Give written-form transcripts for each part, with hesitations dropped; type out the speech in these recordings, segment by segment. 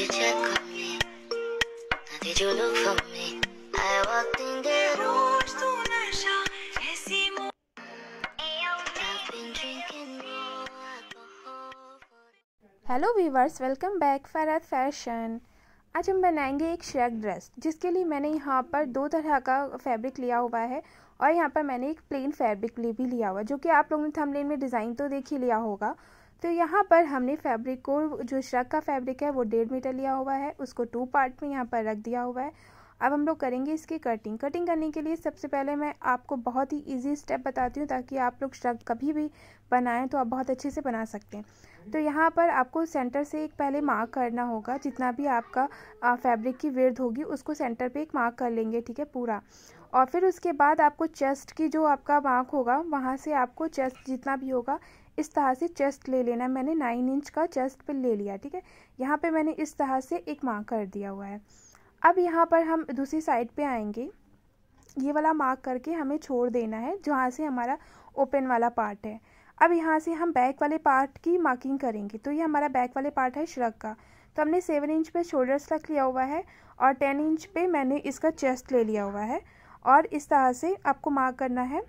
you check on me? Now did you look for me? I walked in the room. I've been drinking more alcohol. Hello viewers, welcome back फरात fashion. आज हम बनाएंगे एक shrug dress, जिसके लिए मैंने यहाँ पर दो तरह का फैब्रिक लिया हुआ है और यहाँ पर मैंने एक प्लेन फैब्रिक भी लिया हुआ है, जो कि आप लोगों ने थंबनेल में डिज़ाइन तो देख ही लिया होगा। तो यहाँ पर हमने फैब्रिक को, जो श्रग का फैब्रिक है वो 1.5 मीटर लिया हुआ है, उसको 2 पार्ट में यहाँ पर रख दिया हुआ है। अब हम लोग करेंगे इसकी कटिंग करने के लिए सबसे पहले मैं आपको बहुत ही इजी स्टेप बताती हूँ, ताकि आप लोग श्रग कभी भी बनाएं तो आप बहुत अच्छे से बना सकते हैं। तो यहाँ पर आपको सेंटर से एक पहले मार्क करना होगा, जितना भी आपका फैब्रिक की विड्थ होगी उसको सेंटर पे एक मार्क कर लेंगे, ठीक है, पूरा। और फिर उसके बाद आपको चेस्ट की जो आपका मार्क होगा, वहाँ से आपको चेस्ट जितना भी होगा इस तरह से चेस्ट ले लेना है। मैंने 9 इंच का चेस्ट पे ले लिया, ठीक है। यहाँ पे मैंने इस तरह से एक मार्क कर दिया हुआ है। अब यहाँ पर हम दूसरी साइड पे आएंगे, ये वाला मार्क करके हमें छोड़ देना है जहाँ से हमारा ओपन वाला पार्ट है। अब यहाँ से हम बैक वाले पार्ट की मार्किंग करेंगे। तो ये हमारा बैक वाले पार्ट है श्रग का। तो हमने 7 इंच पे शोल्डर्स रख लिया हुआ है और 10 इंच पे मैंने इसका चेस्ट ले लिया हुआ है और इस तरह से आपको मार्क करना है।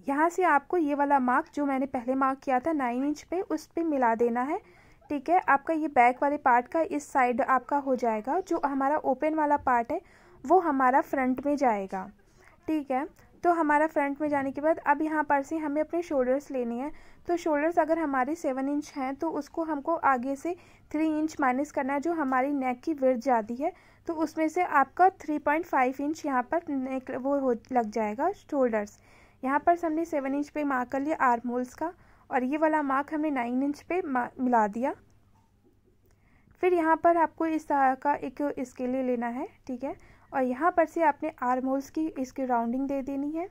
यहाँ से आपको ये वाला मार्क जो मैंने पहले मार्क किया था 9 इंच पे, उस पे मिला देना है, ठीक है। आपका ये बैक वाले पार्ट का इस साइड आपका हो जाएगा। जो हमारा ओपन वाला पार्ट है वो हमारा फ्रंट में जाएगा, ठीक है। तो हमारा फ्रंट में जाने के बाद अब यहाँ पर से हमें अपने शोल्डर्स लेने हैं। तो शोल्डर्स अगर हमारे 7 इंच हैं तो उसको हमको आगे से 3 इंच माइनस करना है, जो हमारी नेक की विड्थ जाती है। तो उसमें से आपका 3.5 इंच यहाँ पर नेक वो लग जाएगा शोल्डर्स। यहाँ पर हमने 7 इंच पे मार्क कर लिया आर्म होल्स का, और ये वाला मार्क हमने 9 इंच पे मिला दिया। फिर यहाँ पर आपको इस तरह का एक इसके लिए लेना है, ठीक है। और यहाँ पर से आपने आर्म होल्स की इसकी राउंडिंग दे देनी है,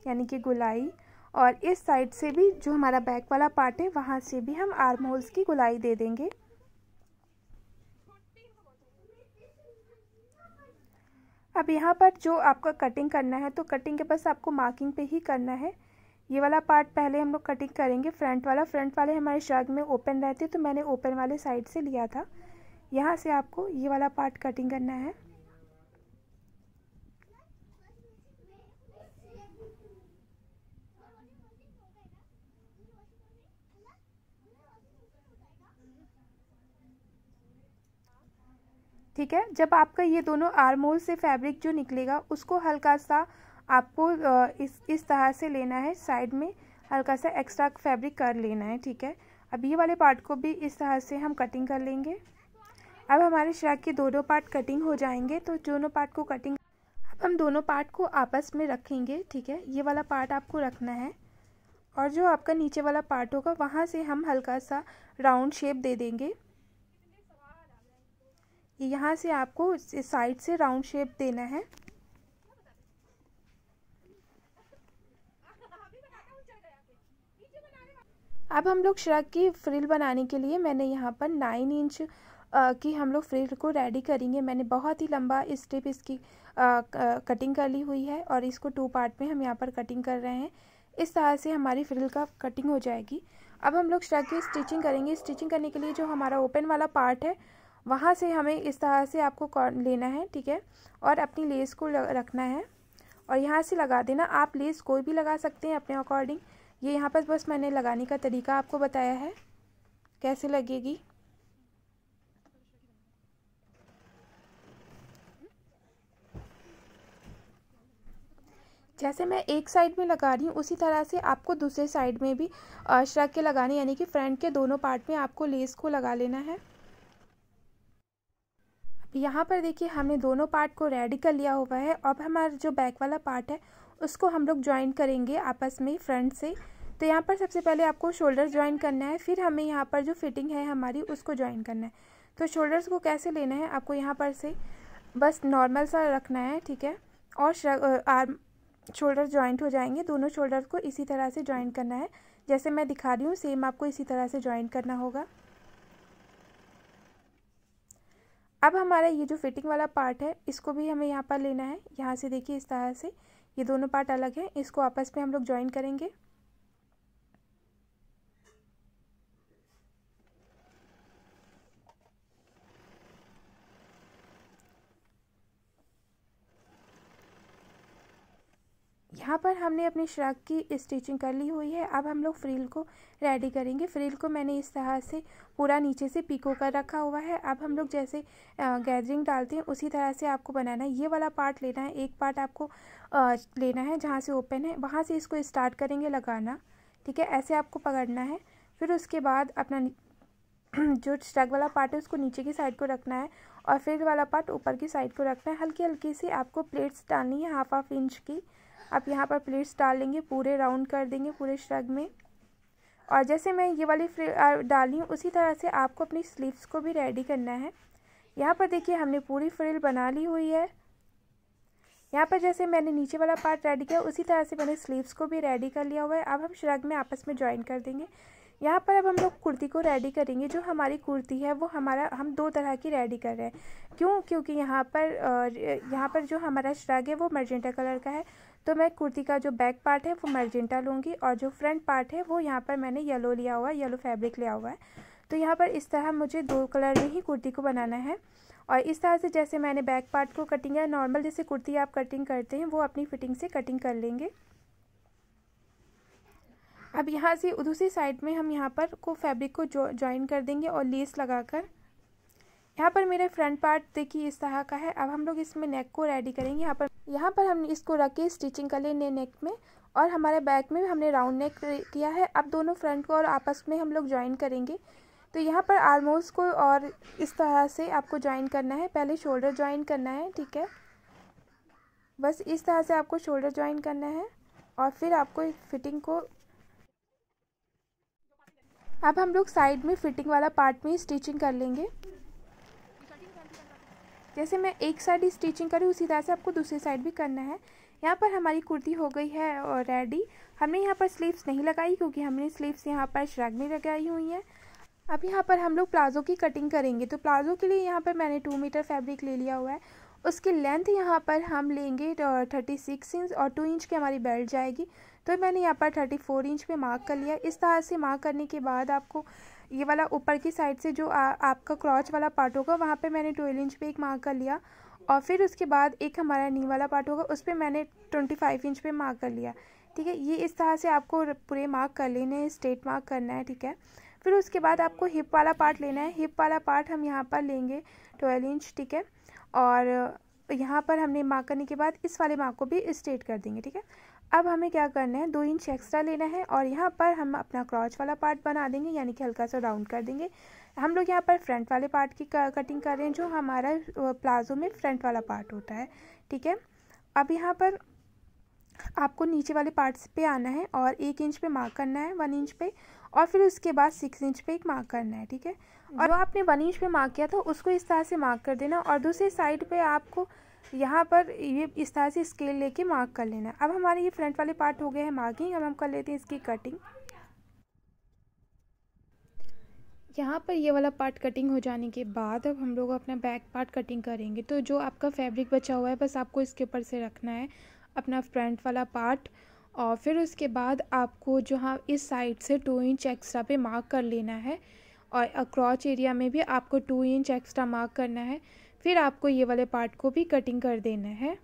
यानी कि गोलाई। और इस साइड से भी जो हमारा बैक वाला पार्ट है वहाँ से भी हम आर्म होल्स की गोलाई दे देंगे। अब यहाँ पर जो आपका कटिंग करना है, तो कटिंग के बस आपको मार्किंग पे ही करना है। ये वाला पार्ट पहले हम लोग कटिंग करेंगे, फ्रंट वाले हमारे श्रग में ओपन रहते, तो मैंने ओपन वाले साइड से लिया था। यहाँ से आपको ये वाला पार्ट कटिंग करना है। ठीक है। जब आपका ये दोनों आर्म होल से फैब्रिक जो निकलेगा उसको हल्का सा आपको इस तरह से लेना है, साइड में हल्का सा एक्स्ट्रा फैब्रिक कर लेना है, ठीक है। अब ये वाले पार्ट को भी इस तरह से हम कटिंग कर लेंगे। अब हमारे श्रग के दोनों पार्ट कटिंग हो जाएंगे। तो दोनों पार्ट को कटिंग, अब हम दोनों पार्ट को आपस में रखेंगे, ठीक है। ये वाला पार्ट आपको रखना है और जो आपका नीचे वाला पार्ट होगा वहाँ से हम हल्का सा राउंड शेप दे देंगे। यहाँ से आपको इस साइड से राउंड शेप देना है। अब हम लोग श्रग की फ्रिल बनाने के लिए मैंने यहाँ पर 9 इंच की हम लोग फ्रिल को रेडी करेंगे। मैंने बहुत ही लंबा स्ट्रिप इसकी कटिंग कर ली हुई है और इसको 2 पार्ट में हम यहाँ पर कटिंग कर रहे हैं। इस तरह से हमारी फ्रिल का कटिंग हो जाएगी। अब हम लोग श्रग की स्टिचिंग करेंगे। स्टिचिंग करने के लिए जो हमारा ओपन वाला पार्ट है वहाँ से हमें इस तरह से आपको लेना है, ठीक है। और अपनी लेस को रखना है और यहाँ से लगा देना। आप लेस कोई भी लगा सकते हैं अपने अकॉर्डिंग। ये यहाँ पर बस मैंने लगाने का तरीका आपको बताया है कैसे लगेगी। जैसे मैं एक साइड में लगा रही हूँ उसी तरह से आपको दूसरे साइड में भी श्रग के लगाने, यानी कि फ्रंट के दोनों पार्ट में आपको लेस को लगा लेना है। यहाँ पर देखिए हमने दोनों पार्ट को रेडी कर लिया हुआ है। अब हमारा जो बैक वाला पार्ट है उसको हम लोग ज्वाइन करेंगे आपस में फ्रंट से। तो यहाँ पर सबसे पहले आपको शोल्डर ज्वाइन करना है, फिर हमें यहाँ पर जो फिटिंग है हमारी उसको ज्वाइन करना है। तो शोल्डर्स को कैसे लेना है, आपको यहाँ पर से बस नॉर्मल सा रखना है, ठीक है। और आर्म शोल्डर ज्वाइंट हो जाएंगे। दोनों शोल्डर को इसी तरह से ज्वाइन करना है, जैसे मैं दिखा रही हूँ सेम आपको इसी तरह से ज्वाइन करना होगा। अब हमारा ये जो फिटिंग वाला पार्ट है इसको भी हमें यहाँ पर लेना है। यहाँ से देखिए इस तरह से ये दोनों पार्ट अलग हैं, इसको आपस में हम लोग ज्वाइन करेंगे। यहाँ पर हमने अपनी श्रग की स्टिचिंग कर ली हुई है। अब हम लोग फ्रिल को रेडी करेंगे। फ्रिल को मैंने इस तरह से पूरा नीचे से पिको कर रखा हुआ है। अब हम लोग जैसे गैदरिंग डालते हैं उसी तरह से आपको बनाना है। ये वाला पार्ट लेना है, एक पार्ट आपको लेना है जहाँ से ओपन है, वहाँ से इसको स्टार्ट करेंगे लगाना, ठीक है। ऐसे आपको पकड़ना है। फिर उसके बाद अपना जो श्रग वाला पार्ट है उसको नीचे की साइड को रखना है और फ्रिल वाला पार्ट ऊपर की साइड को रखना है। हल्की हल्की सी आपको प्लेट्स डालनी है, हाफ इंच की। आप यहाँ पर प्लेट्स डाल लेंगे, पूरे राउंड कर देंगे पूरे श्रग में। और जैसे मैं ये वाली फ्रिल डाली हूँ उसी तरह से आपको अपनी स्लीव्स को भी रेडी करना है। यहाँ पर देखिए हमने पूरी फ्रिल बना ली हुई है। यहाँ पर जैसे मैंने नीचे वाला पार्ट रेडी किया उसी तरह से मैंने स्लीव्स को भी रेडी कर लिया हुआ है। अब हम श्रग में आपस में ज्वाइन कर देंगे। यहाँ पर अब हम लोग कुर्ती को रेडी करेंगे। जो हमारी कुर्ती है वो हम दो तरह की रेडी कर रहे हैं। क्योंकि यहाँ पर जो हमारा श्रग है वो मैजेंटा कलर का है, तो मैं कुर्ती का जो बैक पार्ट है वो मैजेंटा लूँगी और जो फ्रंट पार्ट है वो यहाँ पर मैंने येलो लिया हुआ है, येलो फैब्रिक लिया हुआ है। तो यहाँ पर इस तरह मुझे 2 कलर में ही कुर्ती को बनाना है। और इस तरह से जैसे मैंने बैक पार्ट को कटिंग है, नॉर्मल जैसे कुर्ती आप कटिंग करते हैं वो अपनी फिटिंग से कटिंग कर लेंगे। अब यहाँ से दूसरी साइड में हम यहाँ पर फैब्रिक को ज्वाइन कर देंगे और लेस लगाकर। यहाँ पर मेरा फ्रंट पार्ट देखिए इस तरह का है। अब हम लोग इसमें नेक को रेडी करेंगे। यहाँ पर हम इसको रख के स्टिचिंग कर लेंगे नेक में, और हमारे बैक में हमने राउंड नेक किया है। अब दोनों फ्रंट को और आपस में हम लोग ज्वाइन करेंगे। तो यहाँ पर आर्मोल्स को और इस तरह से आपको ज्वाइन करना है। पहले शोल्डर ज्वाइन करना है, ठीक है। बस इस तरह से आपको शोल्डर ज्वाइन करना है और फिर आपको फिटिंग को, अब हम लोग साइड में फिटिंग वाला पार्ट में स्टिचिंग कर लेंगे। जैसे मैं एक साइड स्टिचिंग करी उसी तरह से आपको दूसरी साइड भी करना है। यहाँ पर हमारी कुर्ती हो गई है रेडी। हमने यहाँ पर स्लीव्स नहीं लगाई क्योंकि हमने स्लीव्स यहाँ पर श्रग में लगाई हुई हैं। अब यहाँ पर हम लोग प्लाज़ो की कटिंग करेंगे। तो प्लाज़ो के लिए यहाँ पर मैंने 2 मीटर फैब्रिक ले लिया हुआ है। उसकी लेंथ यहाँ पर हम लेंगे 36 इंच और 2 इंच की हमारी बेल्ट जाएगी। तो मैंने यहाँ पर 34 इंच पे मार्क कर लिया। इस तरह से मार्क करने के बाद आपको ये वाला ऊपर की साइड से जो आपका क्रॉच वाला पार्ट होगा वहाँ पे मैंने 12 इंच पे एक मार्क कर लिया। और फिर उसके बाद एक हमारा नी वाला पार्ट होगा उस पर मैंने 25 इंच पे मार्क कर लिया, ठीक है। ये इस तरह से आपको पूरे मार्क कर लेने हैं, स्ट्रेट मार्क करना है, ठीक है। फिर उसके बाद आपको हिप वाला पार्ट लेना है। हिप वाला पार्ट हम यहाँ पर लेंगे 12 इंच, ठीक है। और यहाँ पर हमने मार्क करने के बाद इस वाले मार्क को भी स्ट्रेट कर देंगे, ठीक है। अब हमें क्या करना है, 2 इंच एक्स्ट्रा लेना है और यहाँ पर हम अपना क्रॉच वाला पार्ट बना देंगे, यानी कि हल्का सा राउंड कर देंगे। हम लोग यहाँ पर फ्रंट वाले पार्ट की कटिंग कर रहे हैं, जो हमारा प्लाजो में फ्रंट वाला पार्ट होता है, ठीक है। अब यहाँ पर आपको नीचे वाले पार्ट्स पे आना है और 1 इंच पे मार्क करना है, 1 इंच पे, और फिर उसके बाद 6 इंच पे एक मार्क करना है, ठीक है। और जो आपने 1 इंच पे मार्क किया था उसको इस तरह से मार्क कर देना और दूसरी साइड पे आपको यहाँ पर ये इस तरह से स्केल लेके मार्क कर लेना। अब हमारे ये फ्रंट वाले पार्ट हो गए हैं मार्किंग। अब हम कर लेते हैं इसकी कटिंग। यहाँ पर ये वाला पार्ट कटिंग हो जाने के बाद अब हम लोग अपना बैक पार्ट कटिंग करेंगे। तो जो आपका फैब्रिक बचा हुआ है बस आपको इसके ऊपर से रखना है अपना फ्रंट वाला पार्ट, और फिर उसके बाद आपको जहाँ इस साइड से 2 इंच एक्स्ट्रा पे मार्क कर लेना है और क्रॉच एरिया में भी आपको 2 इंच एक्स्ट्रा मार्क करना है। फिर आपको ये वाले पार्ट को भी कटिंग कर देना है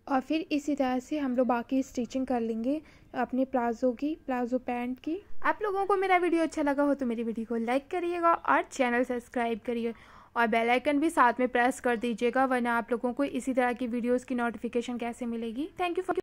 और फिर इसी तरह से हम लोग बाकी स्टिचिंग कर लेंगे अपने प्लाजो पैंट की। आप लोगों को मेरा वीडियो अच्छा लगा हो तो मेरी वीडियो को लाइक करिएगा और चैनल सब्सक्राइब करिए और बेल आइकन भी साथ में प्रेस कर दीजिएगा, वरना आप लोगों को इसी तरह की वीडियोस की नोटिफिकेशन कैसे मिलेगी। Thank you for